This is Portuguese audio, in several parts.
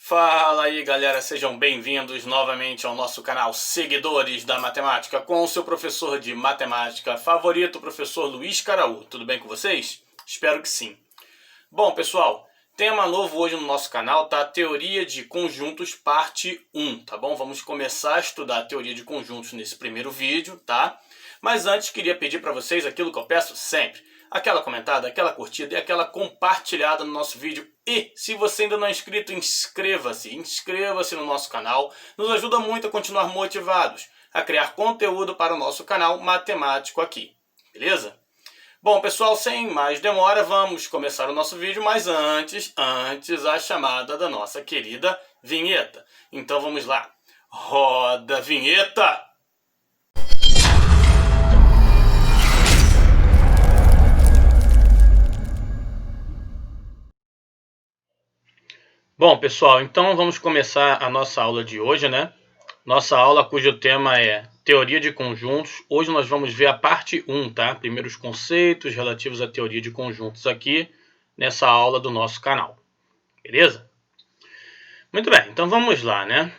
Fala aí, galera, sejam bem-vindos novamente ao nosso canal Seguidores da Matemática com o seu professor de matemática favorito, o professor Luiz Caraú. Tudo bem com vocês? Espero que sim. Bom, pessoal, tema novo hoje no nosso canal, tá? Teoria de conjuntos, parte 1, tá bom? Vamos começar a estudar a teoria de conjuntos nesse primeiro vídeo, tá? Mas antes, queria pedir para vocês aquilo que eu peço sempre. Aquela comentada, aquela curtida e aquela compartilhada no nosso vídeo. E, se você ainda não é inscrito, inscreva-se. Inscreva-se no nosso canal. Nos ajuda muito a continuar motivados a criar conteúdo para o nosso canal matemático aqui. Beleza? Bom, pessoal, sem mais demora, vamos começar o nosso vídeo, mas antes a chamada da nossa querida vinheta. Então vamos lá. Roda a vinheta! Bom, pessoal, então vamos começar a nossa aula de hoje, né? Nossa aula cujo tema é Teoria de Conjuntos. Hoje nós vamos ver a parte 1, tá? Primeiros conceitos relativos à teoria de conjuntos aqui nessa aula do nosso canal. Beleza? Muito bem, então vamos lá, né?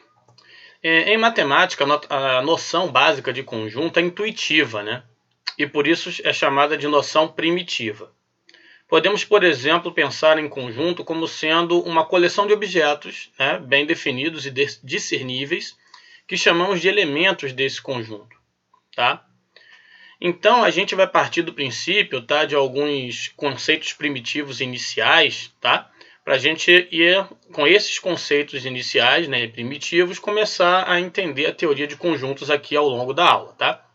Em matemática, a noção básica de conjunto é intuitiva, né? E por isso é chamada de noção primitiva. Podemos, por exemplo, pensar em conjunto como sendo uma coleção de objetos, né, bem definidos e discerníveis, que chamamos de elementos desse conjunto. Tá? Então, a gente vai partir do princípio, tá, de alguns conceitos primitivos iniciais, tá, para a gente ir, com esses conceitos iniciais, né, primitivos, começar a entender a teoria de conjuntos aqui ao longo da aula. Tá?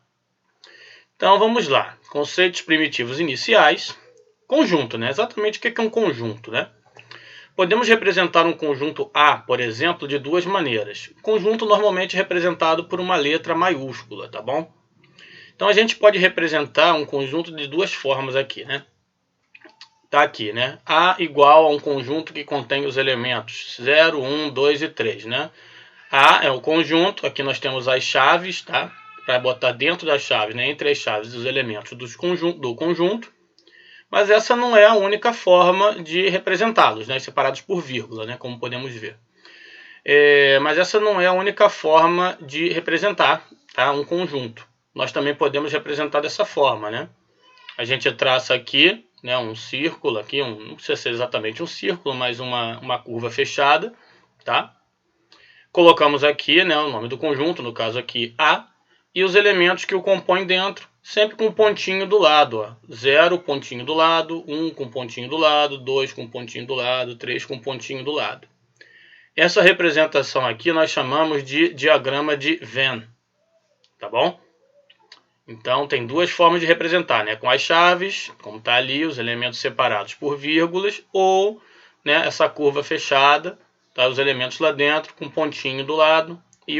Então, vamos lá. Conceitos primitivos iniciais. Conjunto, né? Exatamente o que é um conjunto, né? Podemos representar um conjunto A, por exemplo, de duas maneiras. Conjunto normalmente representado por uma letra maiúscula, tá bom? Então a gente pode representar um conjunto de duas formas aqui, né? Tá aqui, né? A igual a um conjunto que contém os elementos 0, 1, 2 e 3, né? A é o conjunto, aqui nós temos as chaves, tá? Para botar dentro das chaves, né? Entre as chaves os elementos do conjunto. Mas essa não é a única forma de representá-los, né? Separados por vírgula, né? Como podemos ver. Mas essa não é a única forma de representar, tá? Um conjunto. Nós também podemos representar dessa forma, né? A gente traça aqui, né, um círculo, aqui, não precisa ser exatamente um círculo, mas uma curva fechada, tá? Colocamos aqui, né, o nome do conjunto, no caso aqui A, e os elementos que o compõem dentro, sempre com um pontinho do lado, ó. 0, pontinho do lado, 1 com pontinho do lado, 2 com pontinho do lado, 3 com pontinho do lado. Essa representação aqui nós chamamos de diagrama de Venn, tá bom? Então tem duas formas de representar, né? Com as chaves, como está ali, os elementos separados por vírgulas, ou, né, essa curva fechada, tá? Os elementos lá dentro com pontinho do lado e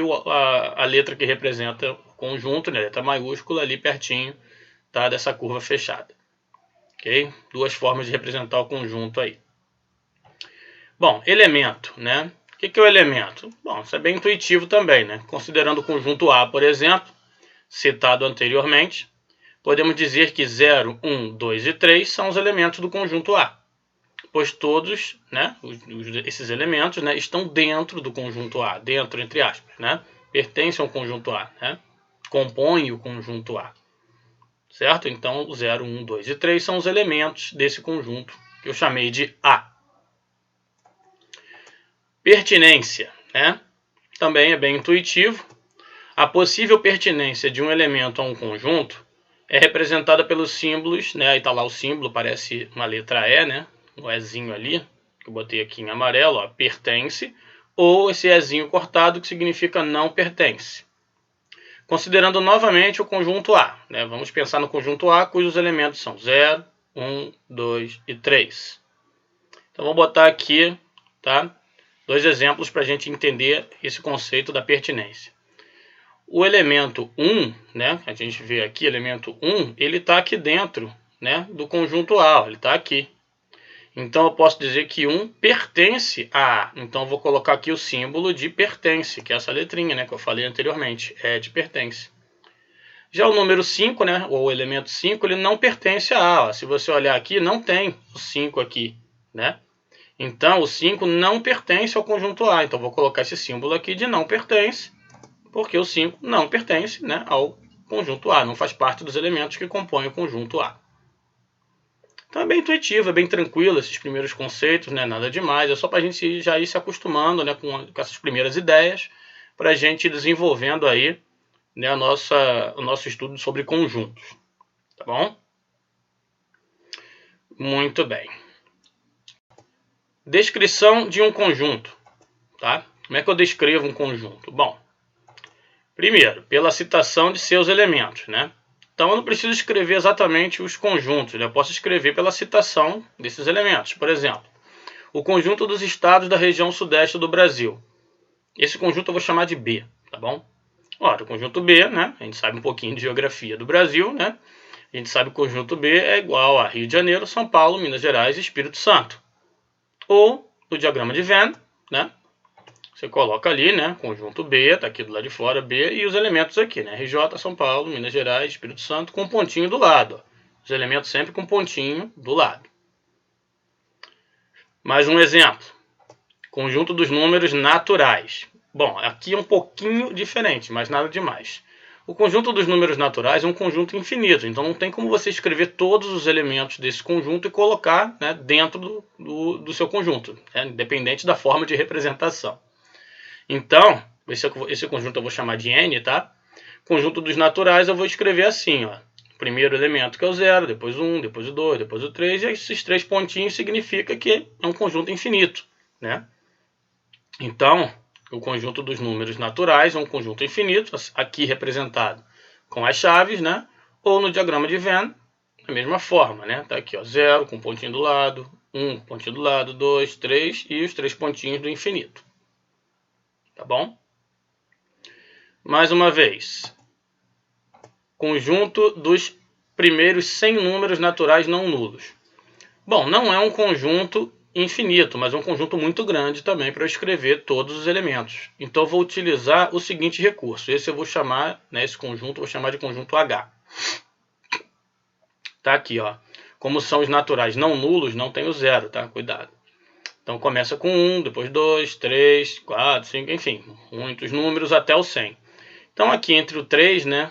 a letra que representa o conjunto, né, letra maiúscula ali pertinho, tá, dessa curva fechada. Ok? Duas formas de representar o conjunto aí. Bom, elemento, né? O que é o elemento? Bom, isso é bem intuitivo também, né? Considerando o conjunto A, por exemplo, citado anteriormente, podemos dizer que 0, 1, 2 e 3 são os elementos do conjunto A, pois todos, né, esses elementos, né, estão dentro do conjunto A, dentro entre aspas, né, pertencem ao conjunto A, né, compõem o conjunto A, certo? Então, 0, 1, 2 e 3 são os elementos desse conjunto que eu chamei de A. Pertinência, né, também é bem intuitivo. A possível pertinência de um elemento a um conjunto é representada pelos símbolos, né? Aí está lá o símbolo, parece uma letra E, né? O Ezinho ali, que eu botei aqui em amarelo, ó, pertence, ou esse Ezinho cortado, que significa não pertence. Considerando novamente o conjunto A, né? Vamos pensar no conjunto A, cujos elementos são 0, 1, 2 e 3. Então, vou botar aqui, tá? Dois exemplos para a gente entender esse conceito da pertinência. O elemento 1, né, a gente vê aqui, elemento 1, ele está aqui dentro, né, do conjunto A, ele está aqui. Então eu posso dizer que 1 pertence a A. Então eu vou colocar aqui o símbolo de pertence, que é essa letrinha, né, que eu falei anteriormente, é de pertence. Já o número 5, né, ou o elemento 5, ele não pertence a A. Ó. Se você olhar aqui, não tem o 5 aqui, né? Então, o 5 não pertence ao conjunto A. Então, vou colocar esse símbolo aqui de não pertence, porque o 5 não pertence, né, ao conjunto A, não faz parte dos elementos que compõem o conjunto A. Então é bem intuitivo, é bem tranquilo esses primeiros conceitos, né, nada demais, é só para a gente já ir se acostumando, né, com essas primeiras ideias, para a gente ir desenvolvendo aí, né, o nosso estudo sobre conjuntos, tá bom? Muito bem. Descrição de um conjunto, tá? Como é que eu descrevo um conjunto? Bom, primeiro, pela citação de seus elementos, né? Então eu não preciso escrever exatamente os conjuntos, né? Eu posso escrever pela citação desses elementos. Por exemplo, o conjunto dos estados da região sudeste do Brasil. Esse conjunto eu vou chamar de B, tá bom? Ora, o conjunto B, né? A gente sabe um pouquinho de geografia do Brasil, né? A gente sabe que o conjunto B é igual a Rio de Janeiro, São Paulo, Minas Gerais e Espírito Santo. Ou, no diagrama de Venn, né? Você coloca ali, né? Conjunto B, tá aqui do lado de fora, B, e os elementos aqui, né? RJ, São Paulo, Minas Gerais, Espírito Santo, com um pontinho do lado. Ó. Os elementos sempre com pontinho do lado. Mais um exemplo. Conjunto dos números naturais. Bom, aqui é um pouquinho diferente, mas nada demais. O conjunto dos números naturais é um conjunto infinito, então não tem como você escrever todos os elementos desse conjunto e colocar, né, dentro do seu conjunto, né, independente da forma de representação. Então, esse conjunto eu vou chamar de N, tá? Conjunto dos naturais eu vou escrever assim, ó. Primeiro elemento que é o 0, depois o 1, depois o 2, depois o 3, e esses 3 pontinhos significa que é um conjunto infinito, né? Então, o conjunto dos números naturais é um conjunto infinito, aqui representado com as chaves, né? Ou no diagrama de Venn, da mesma forma, né? Tá aqui, ó, 0 com pontinho do lado, 1 com pontinho do lado, 2, 3 e os 3 pontinhos do infinito. Tá bom? Mais uma vez. Conjunto dos primeiros 100 números naturais não nulos. Bom, não é um conjunto infinito, mas é um conjunto muito grande também para eu escrever todos os elementos. Então eu vou utilizar o seguinte recurso. Esse eu vou chamar, né, esse conjunto, eu vou chamar de conjunto H. Tá aqui, ó. Como são os naturais não nulos, não tem o 0, tá? Cuidado. Então começa com 1, depois 2, 3, 4, 5, enfim, muitos números até o 100. Então aqui entre o 3, né,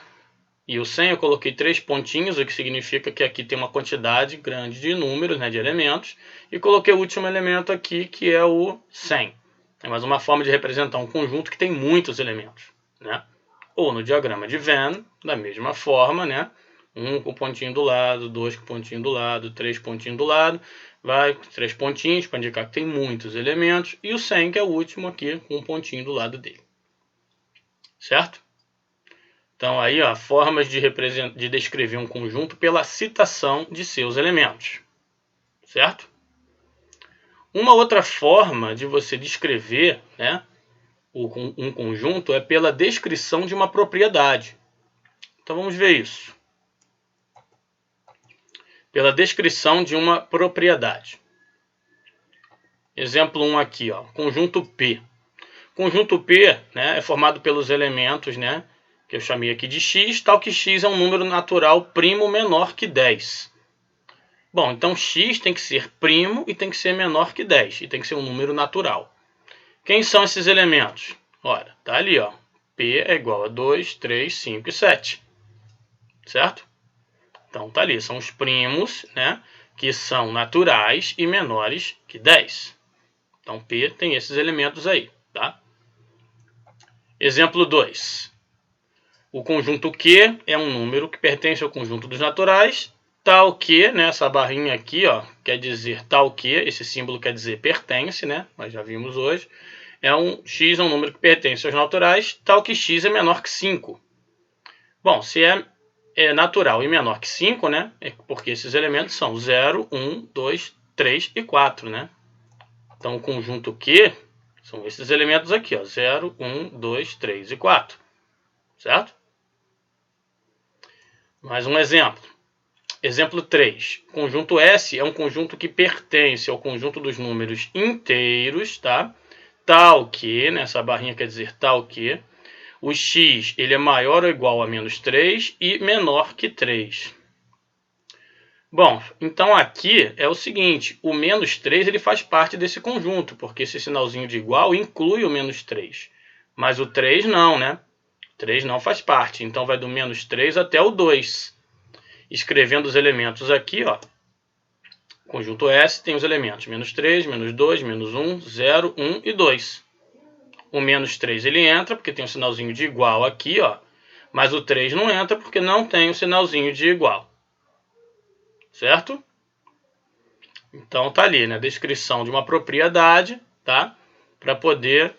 e o 100 eu coloquei 3 pontinhos, o que significa que aqui tem uma quantidade grande de números, né, de elementos, e coloquei o último elemento aqui, que é o 100. É mais uma forma de representar um conjunto que tem muitos elementos, né? Ou no diagrama de Venn, da mesma forma, né? 1 com pontinho do lado, 2 com pontinho do lado, 3 pontinho do lado, vai 3 pontinhos para indicar que tem muitos elementos, e o 100 que é o último aqui, com um pontinho do lado dele. Certo? Então aí, ó, formas de descrever um conjunto pela citação de seus elementos. Certo? Uma outra forma de você descrever, né, um conjunto é pela descrição de uma propriedade. Então vamos ver isso. Pela descrição de uma propriedade. Exemplo 1 aqui, ó, conjunto P. Conjunto P, né, é formado pelos elementos, né, que eu chamei aqui de x, tal que x é um número natural primo menor que 10. Bom, então x tem que ser primo e tem que ser menor que 10, e tem que ser um número natural. Quem são esses elementos? Ora, tá ali, ó, P é igual a 2, 3, 5 e 7, certo? Então tá ali, são os primos, né, que são naturais e menores que 10. Então P tem esses elementos aí, tá? Exemplo 2. O conjunto Q é um número que pertence ao conjunto dos naturais, tal que, né, essa barrinha aqui, ó, quer dizer tal que, esse símbolo quer dizer pertence, né, nós já vimos hoje, x é um número que pertence aos naturais, tal que x é menor que 5. Bom, se é natural e menor que 5, né, é porque esses elementos são 0, 1, 2, 3 e 4, né. Então o conjunto Q são esses elementos aqui, ó, 0, 1, 2, 3 e 4, certo? Mais um exemplo. Exemplo 3. Conjunto S é um conjunto que pertence ao conjunto dos números inteiros, tá? Tal que, nessa barrinha quer dizer tal que, o x ele é maior ou igual a menos 3 e menor que 3. Bom, então aqui é o seguinte, o menos 3 ele faz parte desse conjunto, porque esse sinalzinho de igual inclui o menos 3. Mas o 3 não, né? 3 não faz parte, então vai do menos 3 até o 2. Escrevendo os elementos aqui, ó. Conjunto S tem os elementos menos 3, menos 2, menos 1, 0, 1 e 2. O menos 3 ele entra, porque tem um sinalzinho de igual aqui, ó. Mas o 3 não entra, porque não tem o sinalzinho de igual. Certo? Então tá ali, né? Descrição de uma propriedade, tá? Para poder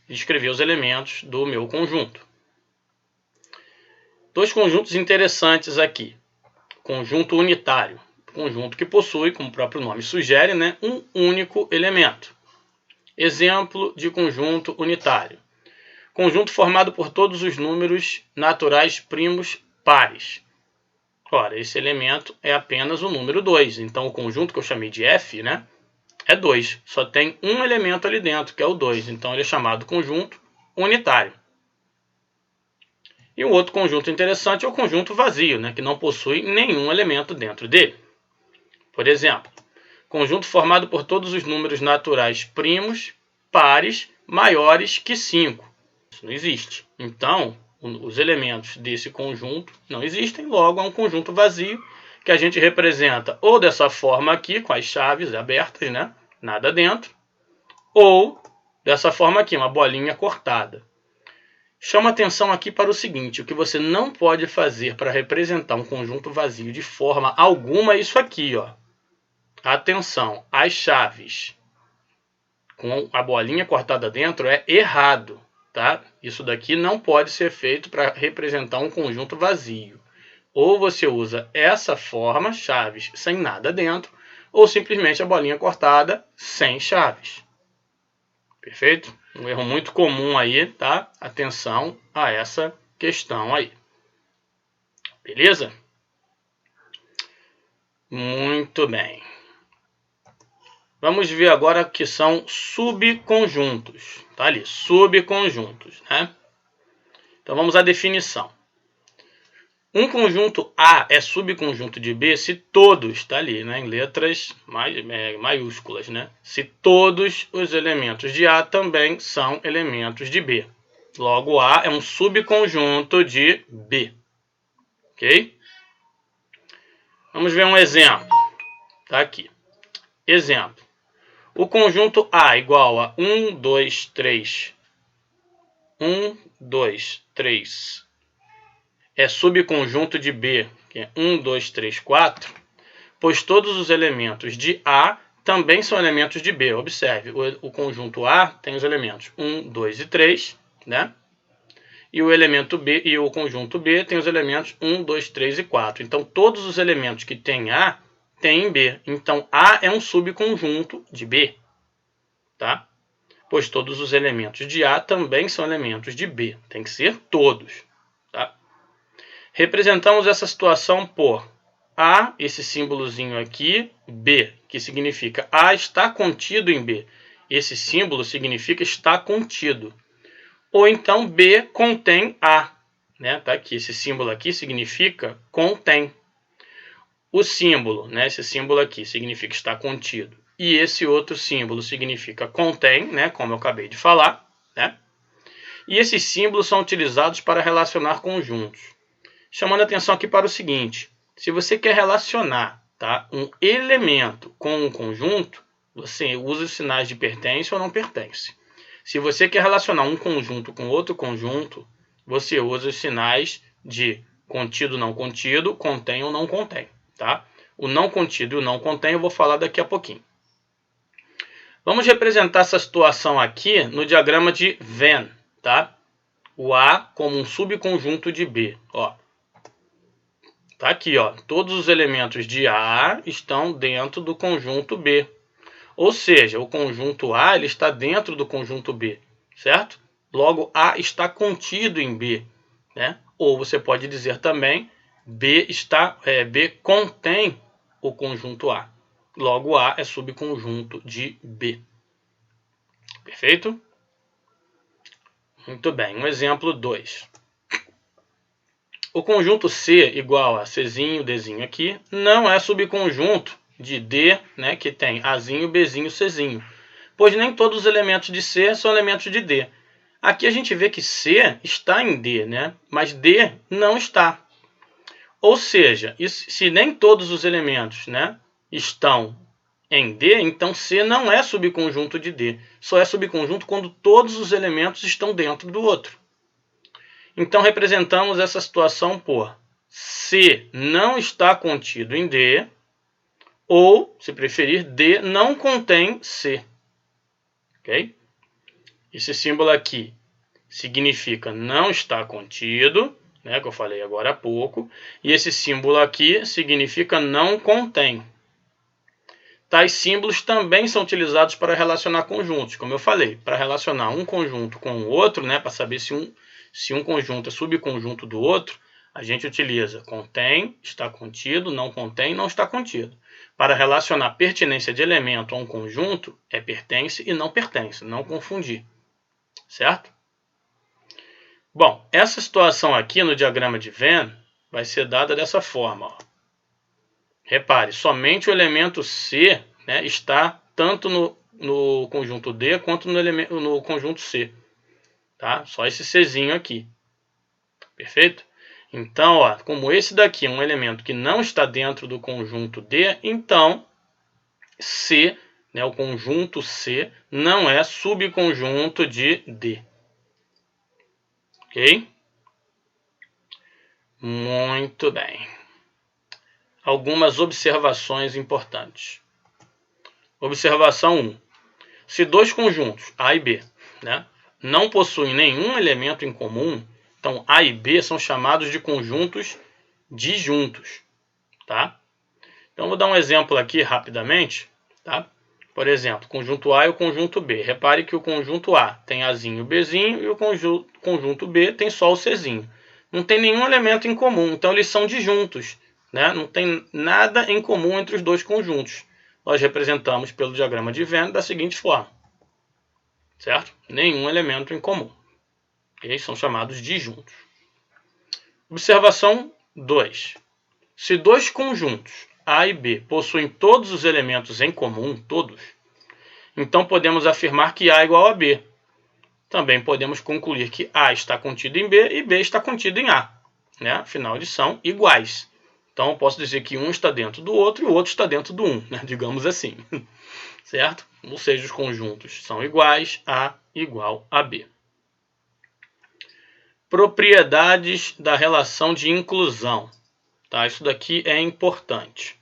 descrever os elementos do meu conjunto. Dois conjuntos interessantes aqui. Conjunto unitário. Conjunto que possui, como o próprio nome sugere, né? Um único elemento. Exemplo de conjunto unitário. Conjunto formado por todos os números naturais primos pares. Ora, esse elemento é apenas o número 2. Então, o conjunto que eu chamei de F, né, é 2. Só tem um elemento ali dentro, que é o 2. Então, ele é chamado conjunto unitário. E um outro conjunto interessante é o conjunto vazio, né, que não possui nenhum elemento dentro dele. Por exemplo, conjunto formado por todos os números naturais primos, pares, maiores que 5. Isso não existe. Então, os elementos desse conjunto não existem, logo é um conjunto vazio que a gente representa ou dessa forma aqui, com as chaves abertas, né? Nada dentro, ou dessa forma aqui, uma bolinha cortada. Chama atenção aqui para o seguinte, o que você não pode fazer para representar um conjunto vazio de forma alguma é isso aqui, ó. Atenção, as chaves com a bolinha cortada dentro é errado. Tá? Isso daqui não pode ser feito para representar um conjunto vazio. Ou você usa essa forma, chaves sem nada dentro, ou simplesmente a bolinha cortada sem chaves. Perfeito? Um erro muito comum aí, tá? Atenção a essa questão aí. Beleza? Muito bem. Vamos ver agora o que são subconjuntos. Tá ali, subconjuntos, né? Então vamos à definição. Um conjunto A é subconjunto de B se todos, tá ali, né, em letras maiúsculas, né? Se todos os elementos de A também são elementos de B. Logo, A é um subconjunto de B. Ok? Vamos ver um exemplo. Tá aqui. Exemplo. O conjunto A igual a 1, 2, 3. 1, 2, 3. É subconjunto de B, que é 1, 2, 3, 4, pois todos os elementos de A também são elementos de B. Observe, o conjunto A tem os elementos 1, 2 e 3, né? E o elemento B e o conjunto B tem os elementos 1, 2, 3 e 4. Então, todos os elementos que tem A têm B. Então, A é um subconjunto de B, tá? Pois todos os elementos de A também são elementos de B. Tem que ser todos, tá? Representamos essa situação por A, esse símbolozinho aqui, B, que significa A está contido em B. Esse símbolo significa está contido. Ou então B contém A, né? Tá aqui, esse símbolo aqui significa contém. O símbolo, né? Esse símbolo aqui significa está contido. E esse outro símbolo significa contém, né? Como eu acabei de falar, né? E esses símbolos são utilizados para relacionar conjuntos. Chamando a atenção aqui para o seguinte, se você quer relacionar, tá, um elemento com um conjunto, você usa os sinais de pertence ou não pertence. Se você quer relacionar um conjunto com outro conjunto, você usa os sinais de contido, não contido, contém ou não contém. Tá? O não contido e o não contém eu vou falar daqui a pouquinho. Vamos representar essa situação aqui no diagrama de Venn. Tá? O A como um subconjunto de B. Ó. Tá aqui, ó. Todos os elementos de A estão dentro do conjunto B. Ou seja, o conjunto A ele está dentro do conjunto B, certo? Logo, A está contido em B, né? Ou você pode dizer também B contém o conjunto A. Logo, A é subconjunto de B. Perfeito? Muito bem. Um exemplo 2. o conjunto C igual a Czinho, Dzinho aqui, não é subconjunto de D, né, que tem Azinho, Bzinho, Czinho, pois nem todos os elementos de C são elementos de D. Aqui a gente vê que C está em D, né, mas D não está. Ou seja, se nem todos os elementos, né, estão em D, então C não é subconjunto de D. Só é subconjunto quando todos os elementos estão dentro do outro. Então, representamos essa situação por C não está contido em D, ou, se preferir, D não contém C. Ok? Esse símbolo aqui significa não está contido, né, que eu falei agora há pouco, e esse símbolo aqui significa não contém. Tais símbolos também são utilizados para relacionar conjuntos, como eu falei, para relacionar um conjunto com o outro, né, para saber se um conjunto é subconjunto do outro, a gente utiliza contém, está contido, não contém, não está contido. Para relacionar pertinência de elemento a um conjunto, é pertence e não pertence, não confundir. Certo? Bom, essa situação aqui no diagrama de Venn vai ser dada dessa forma. Ó. Repare, somente o elemento C, né, está tanto no conjunto D quanto no conjunto C. Tá? Só esse Czinho aqui. Perfeito? Então, ó, como esse daqui é um elemento que não está dentro do conjunto D, então C, né, o conjunto C, não é subconjunto de D. Ok? Muito bem. Algumas observações importantes. Observação 1. Se dois conjuntos, A e B, né, não possuem nenhum elemento em comum, então A e B são chamados de conjuntos disjuntos. Tá? Então, vou dar um exemplo aqui rapidamente. Tá? Por exemplo, conjunto A e o conjunto B. Repare que o conjunto A tem Azinho e Bzinho e o conjunto B tem só o Czinho. Não tem nenhum elemento em comum, então eles são disjuntos. Né? Não tem nada em comum entre os dois conjuntos. Nós representamos pelo diagrama de Venn da seguinte forma. Certo? Nenhum elemento em comum. Eles são chamados disjuntos. Observação 2. Se dois conjuntos A e B possuem todos os elementos em comum, todos, então podemos afirmar que A é igual a B. Também podemos concluir que A está contido em B e B está contido em A. Né? Afinal, eles são iguais. Então, eu posso dizer que um está dentro do outro e o outro está dentro do um, né? Digamos assim. Certo? Ou seja, os conjuntos são iguais, A igual a B. Propriedades da relação de inclusão. Tá? Isso daqui é importante.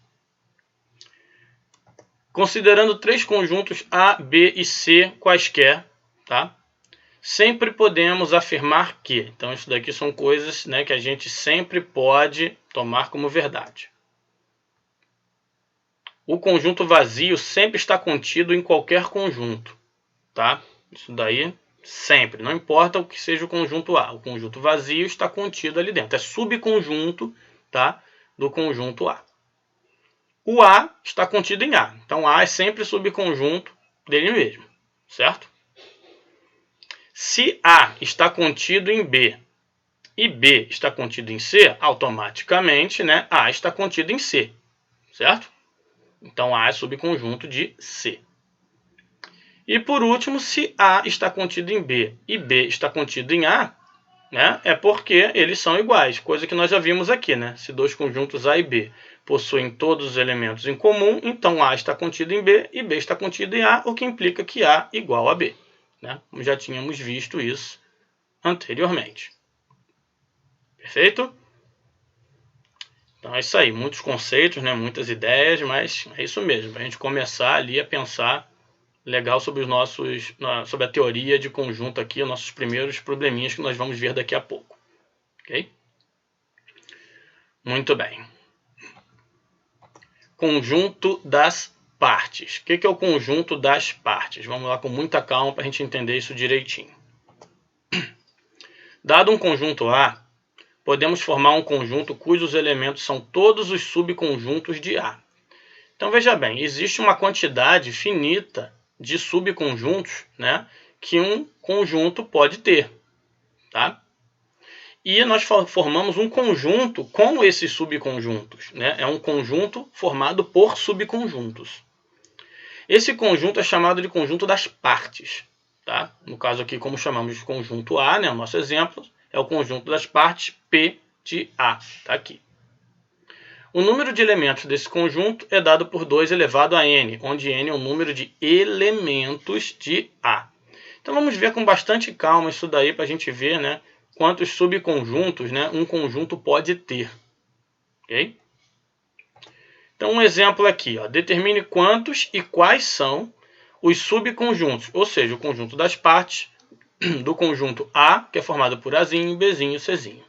Considerando três conjuntos A, B e C quaisquer, tá? Sempre podemos afirmar que. Então, isso daqui são coisas, né, que a gente sempre pode tomar como verdade. O conjunto vazio sempre está contido em qualquer conjunto. Tá? Isso daí sempre. Não importa o que seja o conjunto A. O conjunto vazio está contido ali dentro. É subconjunto, tá, do conjunto A. O A está contido em A. Então, A é sempre subconjunto dele mesmo. Certo? Se A está contido em B e B está contido em C, automaticamente, né, A está contido em C. Certo? Então, A é subconjunto de C. E, por último, se A está contido em B e B está contido em A, né, é porque eles são iguais, coisa que nós já vimos aqui. Né? Se dois conjuntos A e B possuem todos os elementos em comum, então A está contido em B e B está contido em A, o que implica que A igual a B. Né? Já tínhamos visto isso anteriormente. Perfeito? Então é isso aí, muitos conceitos, né? Muitas ideias, mas é isso mesmo, para a gente começar ali a pensar legal sobre sobre a teoria de conjunto aqui, os nossos primeiros probleminhas que nós vamos ver daqui a pouco. Ok? Muito bem. Conjunto das partes. O que é o conjunto das partes? Vamos lá com muita calma para a gente entender isso direitinho. Dado um conjunto A, podemos formar um conjunto cujos elementos são todos os subconjuntos de A. Então veja bem, existe uma quantidade finita de subconjuntos, né, que um conjunto pode ter. Tá? e nós formamos um conjunto com esses subconjuntos, né? É um conjunto formado por subconjuntos. Esse conjunto é chamado de conjunto das partes. Tá? No caso aqui, como chamamos de conjunto A, né? O nosso exemplo é o conjunto das partes P de A. Tá aqui. O número de elementos desse conjunto é dado por 2 elevado a n, onde n é o número de elementos de A. Então vamos ver com bastante calma isso daí para a gente ver, né, quantos subconjuntos, né, um conjunto pode ter. Ok? Então um exemplo aqui, ó, determine quantos e quais são os subconjuntos, ou seja, o conjunto das partes do conjunto A, que é formado por Azinho, Bzinho e Czinho.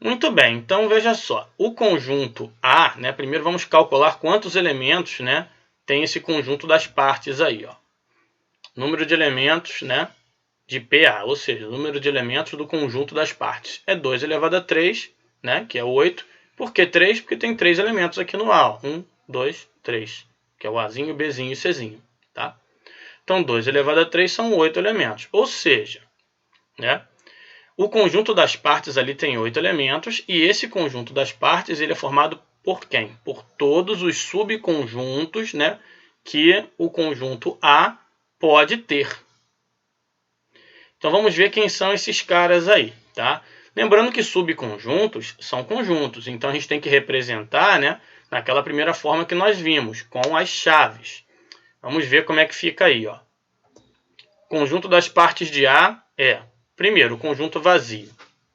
Muito bem, então veja só, o conjunto A, né, primeiro vamos calcular quantos elementos, né, tem esse conjunto das partes aí, ó. Número de elementos, né, de PA, ou seja, o número de elementos do conjunto das partes. É 2 elevado a 3, né, que é 8. Por que 3? Porque tem 3 elementos aqui no A. 1, 2, 3, que é o Azinho, Bzinho e Czinho. Tá? Então, 2 elevado a 3 são 8 elementos. Ou seja, né, o conjunto das partes ali tem 8 elementos, e esse conjunto das partes ele é formado por quem? Por todos os subconjuntos, né, que o conjunto A pode ter. Então vamos ver quem são esses caras aí, tá? Lembrando que subconjuntos são conjuntos, então a gente tem que representar, né, naquela primeira forma que nós vimos, com as chaves. Vamos ver como é que fica aí, ó. Conjunto das partes de A é, primeiro, o conjunto vazio.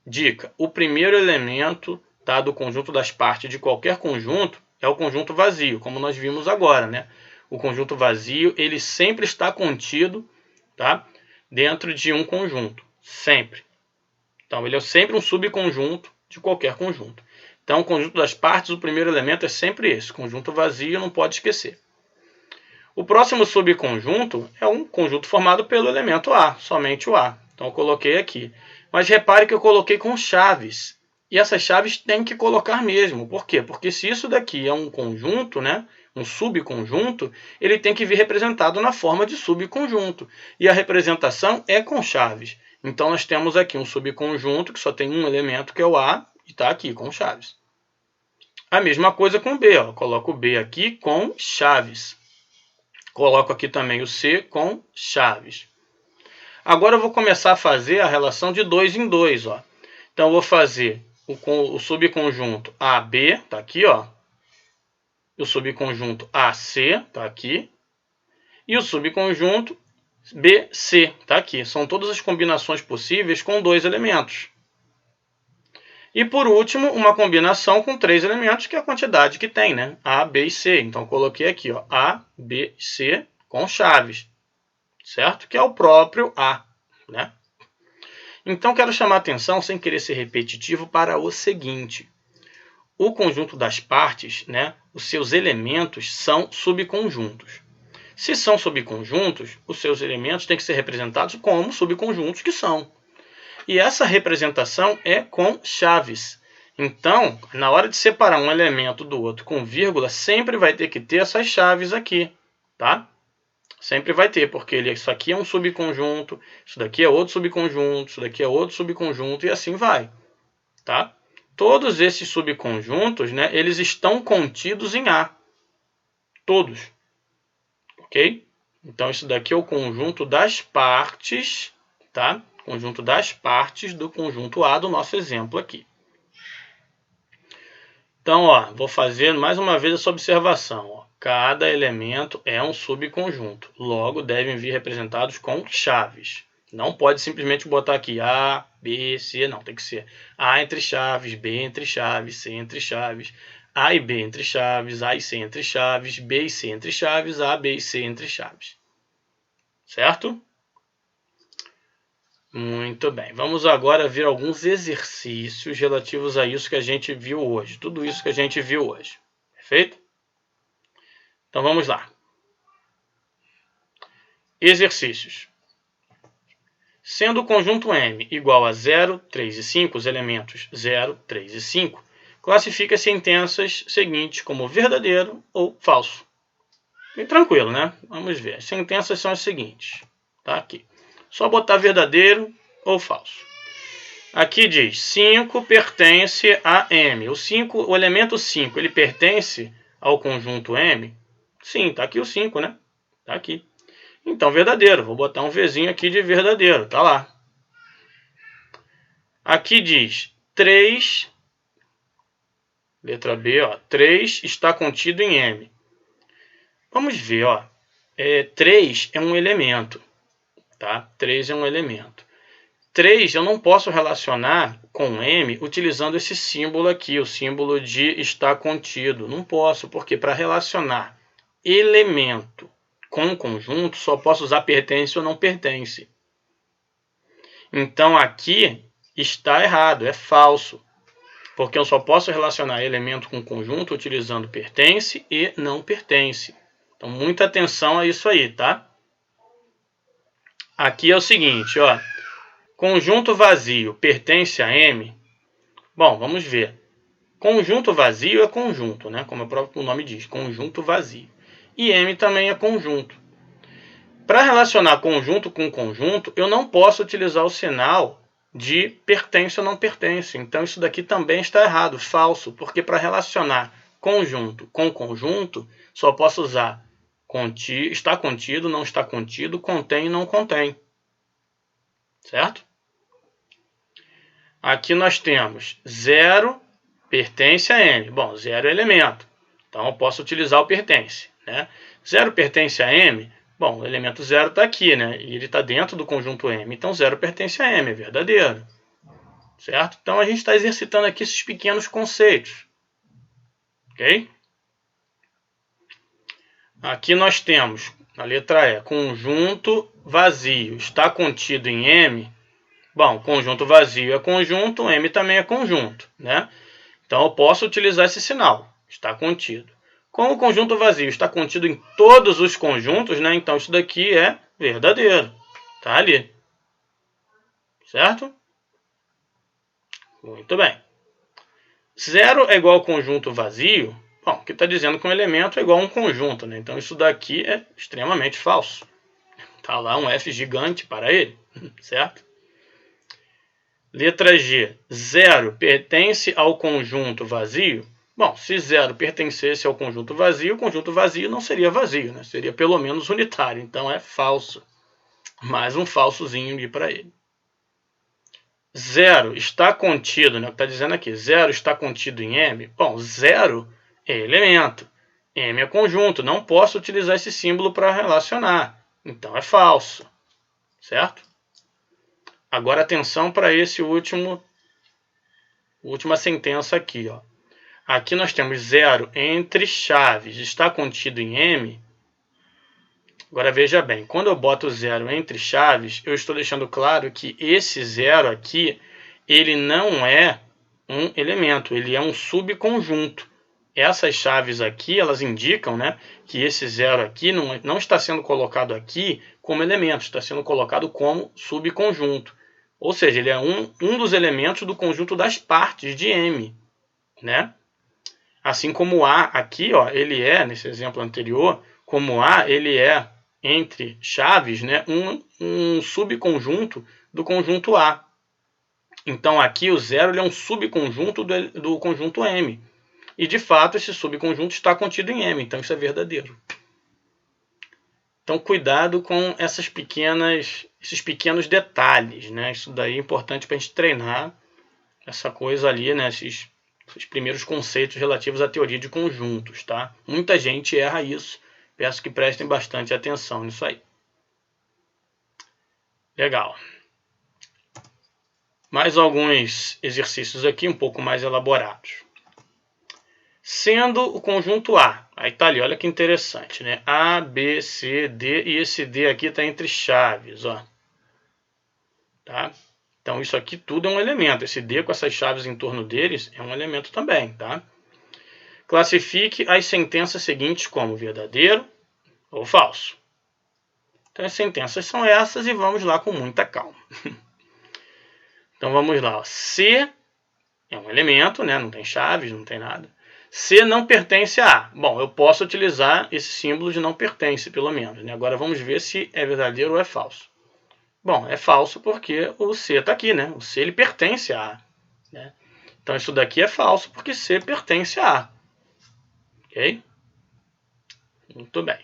Dica, o primeiro elemento, tá, do conjunto das partes de qualquer conjunto é o conjunto vazio, como nós vimos agora, né? O conjunto vazio, ele sempre está contido, tá, dentro de um conjunto, sempre. Então, ele é sempre um subconjunto de qualquer conjunto. Então, o conjunto das partes, o primeiro elemento é sempre esse, conjunto vazio, não pode esquecer. O próximo subconjunto é um conjunto formado pelo elemento A, somente o A. Então, eu coloquei aqui. Mas repare que eu coloquei com chaves. E essas chaves tem que colocar mesmo. Por quê? Porque se isso daqui é um conjunto, né, um subconjunto, ele tem que vir representado na forma de subconjunto. E a representação é com chaves. Então, nós temos aqui um subconjunto que só tem um elemento, que é o A, e está aqui com chaves. A mesma coisa com B. Ó. Coloco o B aqui com chaves. Coloco aqui também o C com chaves. Agora eu vou começar a fazer a relação de 2 em 2. Ó. Então, eu vou fazer o subconjunto AB, está aqui, ó. O subconjunto AC, está aqui. E o subconjunto BC, está aqui. São todas as combinações possíveis com 2 elementos. E por último, uma combinação com 3 elementos, que é a quantidade que tem, né? A, B e C. Então, eu coloquei aqui, ó, A, B e C com chaves, certo? Que é o próprio A, né? Então, quero chamar a atenção, sem querer ser repetitivo, para o seguinte. O conjunto das partes, né, os seus elementos são subconjuntos. Se são subconjuntos, os seus elementos têm que ser representados como subconjuntos que são. E essa representação é com chaves. Então, na hora de separar um elemento do outro com vírgula, sempre vai ter que ter essas chaves aqui, tá? Sempre vai ter, porque isso aqui é um subconjunto, isso daqui é outro subconjunto, isso daqui é outro subconjunto, e assim vai, tá? Todos esses subconjuntos, né, eles estão contidos em A. Todos. Ok? Então, isso daqui é o conjunto das partes, tá? Conjunto das partes do conjunto A do nosso exemplo aqui. Então, ó, vou fazer mais uma vez essa observação. Ó. Cada elemento é um subconjunto. Logo, devem vir representados com chaves. Não pode simplesmente botar aqui A, B, C. Não, tem que ser A entre chaves, B entre chaves, C entre chaves, A e B entre chaves, A e C entre chaves, B e C entre chaves, A, B e C entre chaves. Certo? Muito bem. Vamos agora ver alguns exercícios relativos a isso que a gente viu hoje. Tudo isso que a gente viu hoje. Perfeito? Então vamos lá. Exercícios. Sendo o conjunto M igual a 0, 3 e 5, os elementos 0, 3 e 5, classifique as sentenças seguintes como verdadeiro ou falso. Bem tranquilo, né? Vamos ver. As sentenças são as seguintes. Tá aqui. Só botar verdadeiro ou falso. Aqui diz 5 pertence a M. O elemento 5, ele pertence ao conjunto M? Sim, tá aqui o 5, né? Tá aqui. Então, verdadeiro. Vou botar um Vzinho aqui de verdadeiro. Tá lá. Aqui diz 3, letra B, ó, 3 está contido em M. Vamos ver, ó. 3 é um elemento, tá? 3 é um elemento. 3 eu não posso relacionar com M utilizando esse símbolo aqui, o símbolo de está contido. Não posso, porque para relacionar elemento com conjunto, só posso usar pertence ou não pertence. Então, aqui está errado, é falso. Porque eu só posso relacionar elemento com conjunto utilizando pertence e não pertence. Então, muita atenção a isso aí, tá? Aqui é o seguinte, ó. Conjunto vazio pertence a M? Bom, vamos ver. Conjunto vazio é conjunto, né? Como o próprio nome diz, conjunto vazio. E M também é conjunto. Para relacionar conjunto com conjunto, eu não posso utilizar o sinal de pertence ou não pertence. Então, isso daqui também está errado, falso, porque para relacionar conjunto com conjunto, só posso usar está contido, não está contido, contém, não contém. Certo? Aqui nós temos 0 pertence a M. Bom, 0 é elemento, então eu posso utilizar o pertence, né? 0 pertence a M. Bom, o elemento 0 está aqui, né? E ele está dentro do conjunto M. Então, 0 pertence a M, é verdadeiro. Certo? Então, a gente está exercitando aqui esses pequenos conceitos. Ok? Aqui nós temos, na letra E, conjunto vazio. Está contido em M? Bom, conjunto vazio é conjunto, M também é conjunto, né? Então, eu posso utilizar esse sinal. Está contido. Como o conjunto vazio está contido em todos os conjuntos, né? Então, isso daqui é verdadeiro. Tá ali. Certo? Muito bem. 0 é igual ao conjunto vazio. Bom, que está dizendo que um elemento é igual a um conjunto, né? Então, isso daqui é extremamente falso. Tá lá um F gigante para ele. Certo? Letra G. 0 pertence ao conjunto vazio? Bom, se 0 pertencesse ao conjunto vazio, o conjunto vazio não seria vazio, né? Seria pelo menos unitário. Então é falso. Mais um falsozinho ali para ele. 0 está contido, né? O que está dizendo aqui? 0 está contido em M? Bom, 0 é elemento. M é conjunto. Não posso utilizar esse símbolo para relacionar. Então é falso. Certo? Agora atenção para esse última sentença aqui, ó. Aqui nós temos 0 entre chaves. Está contido em M? Agora veja bem, quando eu boto 0 entre chaves, eu estou deixando claro que esse 0 aqui, ele não é um elemento, ele é um subconjunto. Essas chaves aqui, elas indicam, né, que esse 0 aqui não está sendo colocado aqui como elemento, está sendo colocado como subconjunto. Ou seja, ele é um dos elementos do conjunto das partes de M, né? Assim como A aqui, ó, ele é, nesse exemplo anterior, como A, ele é, entre chaves, né, um subconjunto do conjunto A. Então, aqui o 0 ele é um subconjunto do conjunto M. E, de fato, esse subconjunto está contido em M. Então, isso é verdadeiro. Então, cuidado com esses pequenos detalhes, né? Isso daí é importante para a gente treinar essa coisa ali, né? Esses primeiros conceitos relativos à teoria de conjuntos, tá? Muita gente erra isso. Peço que prestem bastante atenção nisso aí. Legal. Mais alguns exercícios aqui um pouco mais elaborados. Sendo o conjunto A, aí tá ali, olha que interessante, né? A, B, C, D, e esse D aqui está entre chaves, ó. Tá? Então, isso aqui tudo é um elemento. Esse D com essas chaves em torno deles é um elemento também, tá? Classifique as sentenças seguintes como verdadeiro ou falso. Então, as sentenças são essas e vamos lá com muita calma. Então, vamos lá. C é um elemento, né? Não tem chaves, não tem nada. C não pertence a A. Bom, eu posso utilizar esse símbolo de não pertence, pelo menos, né? Agora, vamos ver se é verdadeiro ou é falso. Bom, é falso porque o C está aqui, né? O C ele pertence a A, né? Então isso daqui é falso porque C pertence a A. Ok? Muito bem.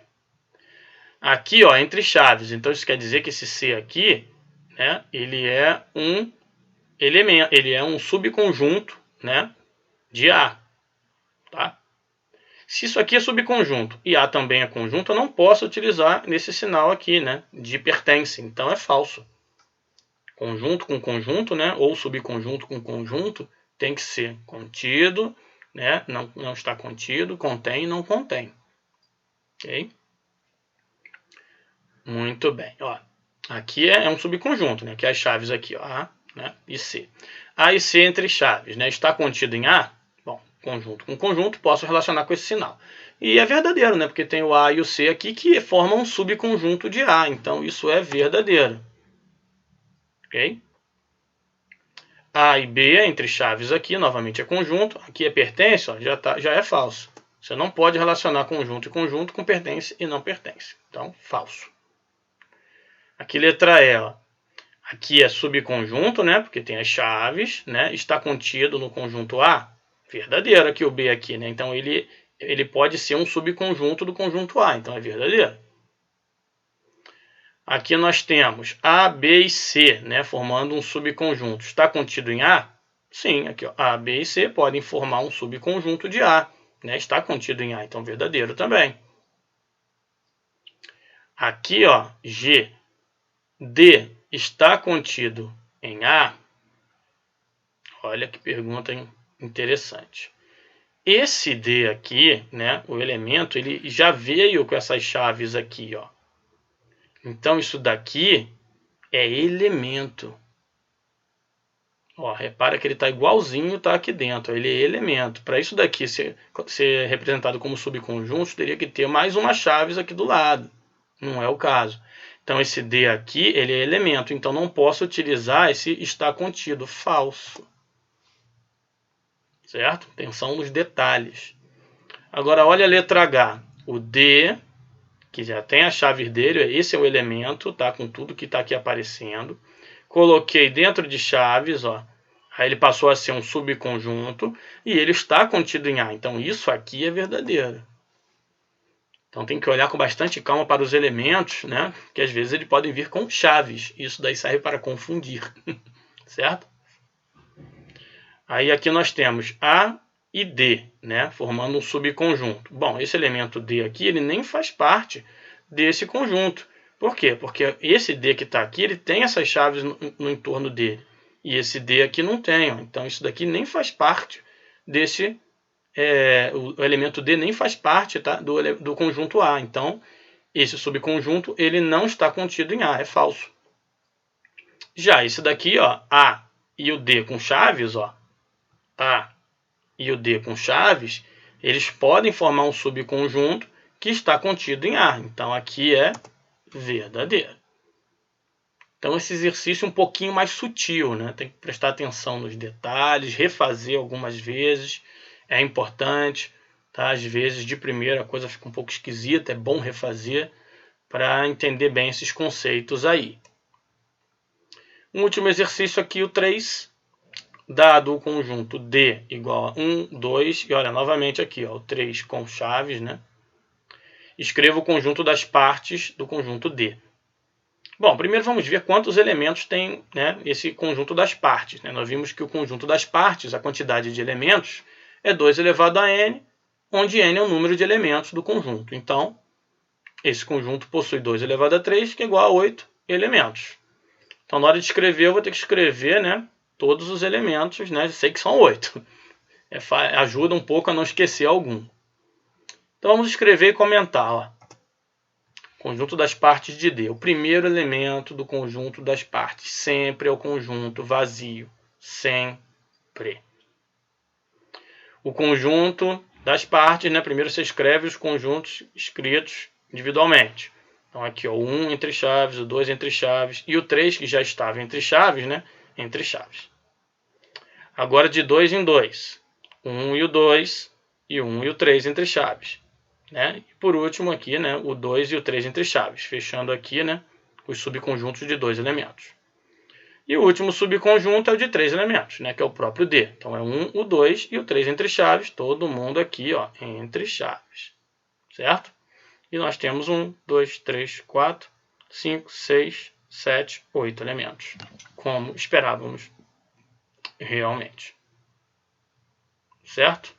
Aqui, ó, entre chaves. Então isso quer dizer que esse C aqui, né? Ele é um elemento, ele é um subconjunto, né? De A, tá? Se isso aqui é subconjunto e A também é conjunto, eu não posso utilizar nesse sinal aqui, né? De pertence. Então é falso. Conjunto com conjunto, né? Ou subconjunto com conjunto, tem que ser contido, né? Não está contido, contém, não contém. Ok? Muito bem. Ó, aqui é um subconjunto, né? Que é as chaves aqui, ó, A, né? E C. A e C entre chaves, né? Está contido em A? Bom, conjunto com conjunto, posso relacionar com esse sinal. E é verdadeiro, né? Porque tem o A e o C aqui que formam um subconjunto de A. Então, isso é verdadeiro. Ok? A e B entre chaves aqui, novamente é conjunto. Aqui é pertence, ó, já é falso. Você não pode relacionar conjunto e conjunto com pertence e não pertence. Então, falso. Aqui letra E, ó. Aqui é subconjunto, né? Porque tem as chaves, né? Está contido no conjunto A. Verdadeiro aqui o B aqui, né? Então ele pode ser um subconjunto do conjunto A. Então é verdadeiro. Aqui nós temos A, B e C, né? Formando um subconjunto. Está contido em A? Sim, aqui ó, A, B e C podem formar um subconjunto de A, né? Está contido em A, então verdadeiro também. Aqui, ó, G, D está contido em A. Olha que pergunta interessante. Esse D aqui, né, o elemento, ele já veio com essas chaves aqui, ó. Então isso daqui é elemento. Ó, repara que ele está igualzinho, tá aqui dentro. Ele é elemento. Para isso daqui ser representado como subconjunto, teria que ter mais uma chaves aqui do lado. Não é o caso. Então esse D aqui, ele é elemento. Então não posso utilizar esse está contido. Falso. Certo? Atenção nos detalhes. Agora olha a letra H. O D, que já tem a chave dele, esse é o elemento, tá? Com tudo que está aqui aparecendo. Coloquei dentro de chaves, ó. Aí ele passou a ser um subconjunto e ele está contido em A. Então isso aqui é verdadeiro. Então tem que olhar com bastante calma para os elementos, né? Que às vezes eles podem vir com chaves. Isso daí serve para confundir, certo? Aí aqui nós temos A e D, né? Formando um subconjunto. Bom, esse elemento D aqui, ele nem faz parte desse conjunto. Por quê? Porque esse D que está aqui, ele tem essas chaves no entorno dele. E esse D aqui não tem. Ó. Então isso daqui nem faz parte desse... o elemento D nem faz parte, tá, do conjunto A. Então esse subconjunto ele não está contido em A. É falso. Já esse daqui, ó, A e o D com chaves, ó, A e o D com chaves, eles podem formar um subconjunto que está contido em A. Então aqui é verdadeiro. Então esse exercício é um pouquinho mais sutil, né? Tem que prestar atenção nos detalhes, refazer algumas vezes, é importante, tá? Às vezes de primeira a coisa fica um pouco esquisita, é bom refazer para entender bem esses conceitos aí. Um último exercício aqui, o 3, dado o conjunto D igual a 1, 2, e olha, novamente aqui, ó, o 3 com chaves, né? Escreva o conjunto das partes do conjunto D. Bom, primeiro vamos ver quantos elementos tem, né, esse conjunto das partes. Né? Nós vimos que o conjunto das partes, a quantidade de elementos, é 2 elevado a n, onde n é o número de elementos do conjunto. Então, esse conjunto possui 2 elevado a 3, que é igual a 8 elementos. Então, na hora de escrever, eu vou ter que escrever, né, todos os elementos, né? Eu sei que são 8. Ajuda um pouco a não esquecer algum. Então, vamos escrever e comentar. Ó. Conjunto das partes de D. O primeiro elemento do conjunto das partes sempre é o conjunto vazio. Sempre. O conjunto das partes, né? Primeiro você escreve os conjuntos escritos individualmente. Então aqui, ó, o 1 entre chaves, o 2 entre chaves e o 3 que já estava entre chaves, né? Entre chaves. Agora de 2 em 2. O 1 e o 2 e o 1 e o 3 entre chaves. Né? E por último aqui, né, o 2 e o 3 entre chaves. Fechando aqui, né, os subconjuntos de 2 elementos. E o último subconjunto é o de 3 elementos, né, que é o próprio D. Então é 1, o 2 e o 3 entre chaves, todo mundo aqui, ó, entre chaves, certo? E nós temos 1, 2, 3, 4, 5, 6, 7, 8 elementos, como esperávamos realmente, certo?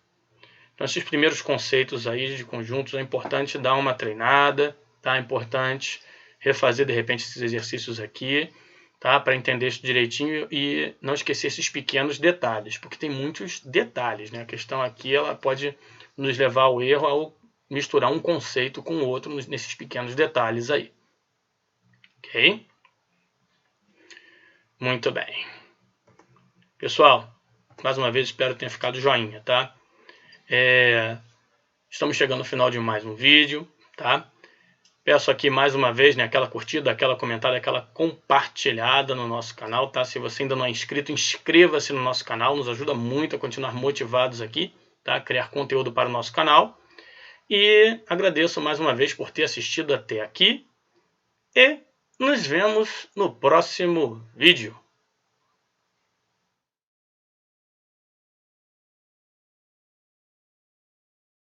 Então esses primeiros conceitos aí de conjuntos é importante dar uma treinada, tá? É importante refazer de repente esses exercícios aqui, tá? Para entender isso direitinho e não esquecer esses pequenos detalhes, porque tem muitos detalhes, né? A questão aqui ela pode nos levar ao erro ao misturar um conceito com o outro nesses pequenos detalhes aí. Ok? Muito bem. Pessoal, mais uma vez espero que tenha ficado joinha, tá? Estamos chegando ao final de mais um vídeo, tá? Peço aqui mais uma vez, né, aquela curtida, aquela comentada, aquela compartilhada no nosso canal, tá? Se você ainda não é inscrito, inscreva-se no nosso canal, nos ajuda muito a continuar motivados aqui, tá? Criar conteúdo para o nosso canal. E agradeço mais uma vez por ter assistido até aqui e nos vemos no próximo vídeo.